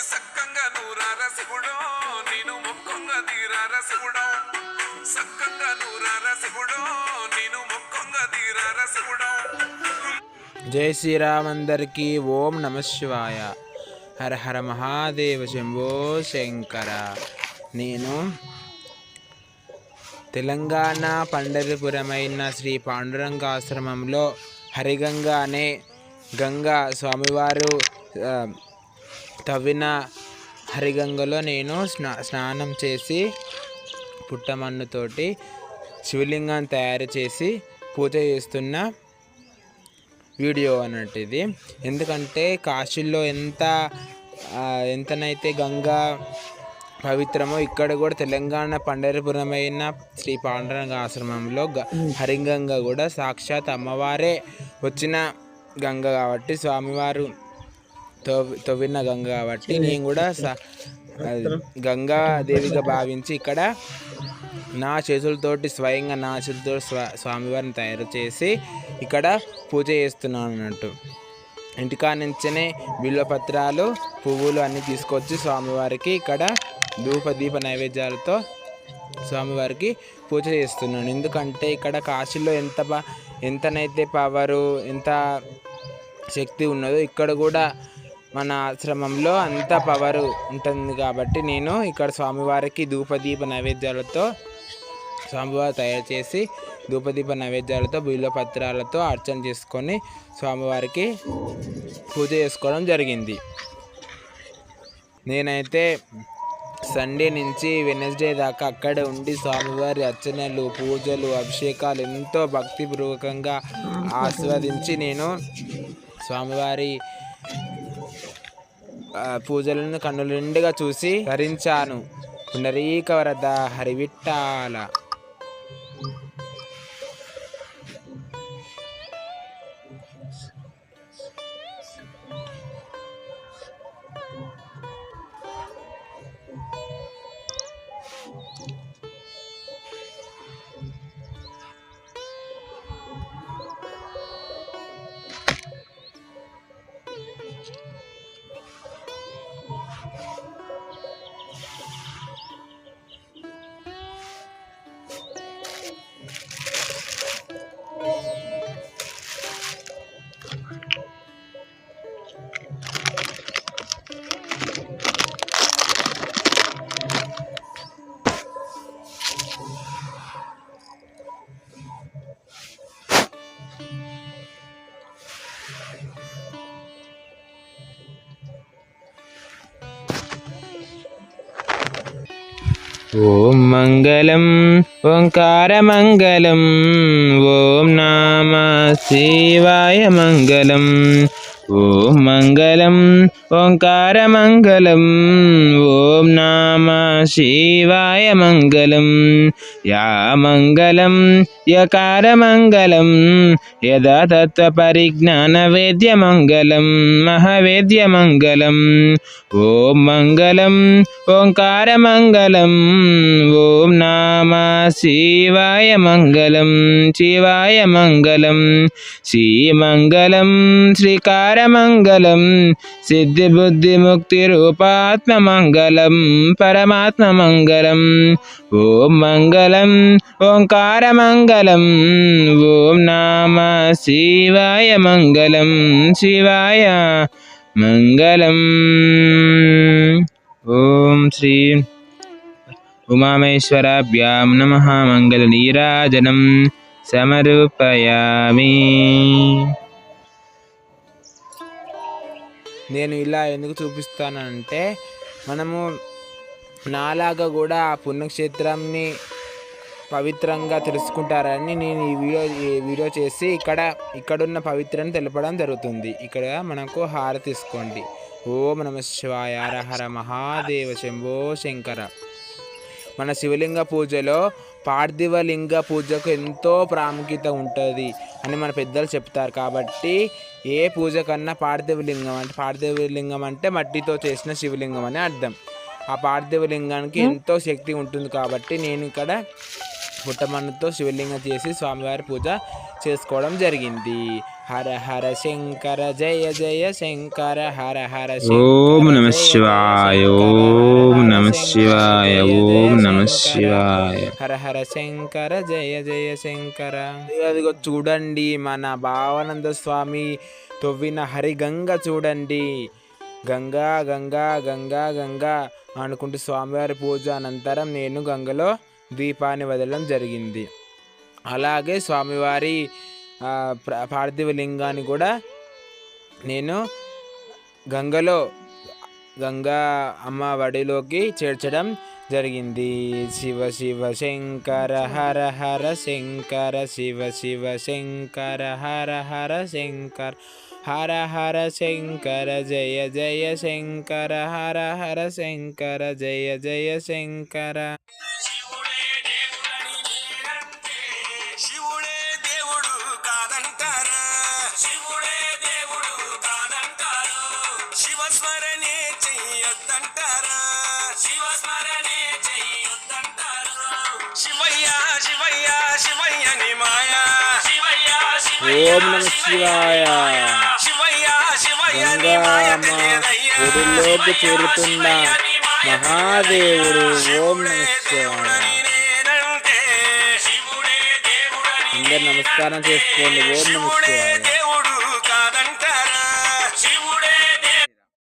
సక్కంగా నూరార శివుడో నేను మొక్కంగా తీరార శివుడో సక్కంగా నూరార శివుడో నేను మొక్కంగా తీరార శివుడో. జై శ్రీరామ్ అందరికీ ఓం నమ శివాయ. హర హర మహాదేవ శంభో శంకర. నేను తెలంగాణ పండరిపురమైన శ్రీ పాండురంగ ఆశ్రమంలో హరిగంగా అనే గంగా స్వామివారు తవ్విన హరిగంగలో నేను స్నానం చేసి పుట్టమన్నుతోటి శివలింగాన్ని తయారు చేసి పూజ చేస్తున్న వీడియో అన్నట్టు ఇది. ఎందుకంటే కాశీలో ఎంతనైతే గంగా పవిత్రమో ఇక్కడ కూడా తెలంగాణ పండరిపురమైన శ్రీ పాండురంగ ఆశ్రమంలో హరిగంగ కూడా సాక్షాత్ అమ్మవారే వచ్చిన గంగ కాబట్టి, స్వామివారు తవ్విన గంగ కాబట్టి నేను కూడా గంగాదేవిగా భావించి ఇక్కడ నా చేతులతోటి స్వయంగా నా చేతులతో స్వామివారిని తయారు చేసి ఇక్కడ పూజ చేస్తున్నాను అన్నట్టు. ఇంటికా నుంచే బిల్వపత్రాలు పువ్వులు అన్నీ తీసుకొచ్చి స్వామివారికి ఇక్కడ ధూపదీప నైవేద్యాలతో స్వామివారికి పూజ చేస్తున్నాను. ఎందుకంటే ఇక్కడ కాశీలో ఎంతనైతే పవరు ఎంత శక్తి ఉన్నదో ఇక్కడ కూడా మన ఆశ్రమంలో అంత పవర్ ఉంటుంది కాబట్టి నేను ఇక్కడ స్వామివారికి ధూపదీప నైవేద్యాలతో స్వామివారు తయారు చేసి ధూపదీప నైవేద్యాలతో బిల్వపత్రాలతో అర్చన చేసుకొని స్వామివారికి పూజ చేసుకోవడం జరిగింది. నేనైతే సండే నుంచి వెనస్డే దాకా అక్కడే ఉండి స్వామివారి అర్చనలు పూజలు అభిషేకాలు ఎంతో భక్తిపూర్వకంగా ఆస్వాదించి నేను స్వామివారి పూజలను కన్నుల నిండుగా చూసి ధరించాను. పుండరీక వరద హరివిట్టాల. ఓం మంగళం ఓంకారమంగళం ఓం నమః శివాయ మంగళం. ఓం మంగళం ఓంకారమంగళం ఓం నమః శివాయ మంగళం. యా మంగళం యకారమంగళం యదా తత్వపరిజ్ఞాన వేద్యమంగళం మహావేద్యమంగళం. ఓం మంగళం ఓంకారమంగళం ఓం నమః శివాయ మంగళం శివాయ మంగళం. శ్రీమంగళం శ్రీకారమంగళం సిద్ధిబుద్ధిముక్తిరూపాత్మమంగళం పరమాత్మమంగళం. ఓం మంగళం ఓంకారమంగళం ఓం నమః శివాయ మంగళం శివాయ మంగళం. ఓం శ్రీ ఉమామేశ్వరాభ్యాం నమః. మంగళ నీరాజనం సమర్పయామి. నేను ఇలా ఎందుకు చూపిస్తానంటే మనము నాలాగా కూడా ఆ పుణ్యక్షేత్రాన్ని పవిత్రంగా తెలుసుకుంటారని నేను ఈ వీడియో చేసి ఇక్కడున్న పవిత్రను తెలపడం జరుగుతుంది. ఇక్కడ మనకు హారతి తీసుకోండి. ఓం నమః శివాయ. హర హర మహాదేవ శంభో శంకర. మన శివలింగ పూజలో పార్థివలింగ పూజకు ఎంతో ప్రాముఖ్యత ఉంటుంది అని మన పెద్దలు చెప్తారు. కాబట్టి ఏ పూజ కన్నా పార్థివలింగం అంటే మట్టితో చేసిన శివలింగం అని అర్థం. ఆ పార్థివలింగానికి ఎంతో శక్తి ఉంటుంది కాబట్టి నేను ఇక్కడ పుట్టమన్నుతో శివలింగం చేసి స్వామివారి పూజ చేసుకోవడం జరిగింది. హర హర శంకర జయ జయ శంకర హర హర ఓం శంకర నమ జయ శివాయ, జయ ఓం నమ శంకర శివాయ, జయ ఓం జయ నమ శంకర శివాయ. హర హర శంకర జయ జయ శంకర. అదిగో చూడండి, మన భావానంద స్వామి తవ్విన హరిగంగ చూడండి. గంగా గంగా గంగా గంగా అనుకుంటూ స్వామివారి పూజ అనంతరం నేను గంగలో దీపాన్ని వదలడం జరిగింది. అలాగే స్వామివారి పార్థివ లింగాన్ని కూడా నేను గంగా అమ్మ వడిలోకి చేర్చడం జరిగింది. శివ శివ శంకర హర హర శంకర, శివ శివ శంకర హర హర శంకర, హర హర శంకర జయ జయ శంకర, హర హర శంకర జయ జయ శంకర. శివస్మరణే చెయ్యొద్దంటారా, శివస్మరణే చెయ్యొద్దంటారు. శివయ్య శివయ్య శివయ్యని మాయా, శివయ్య ఓం నమ శివాయ. శివయ్య శివయ్యని గంగా మాయ అమ్మ తెలియదయ్యా, గుడిలోకి చేరుతున్న మహాదేవుడు. ఓం నమ శివాయ. శివుడే దేవుడని అందరు నమస్కారం చేసుకోండి. ఓం నమ శివాయ.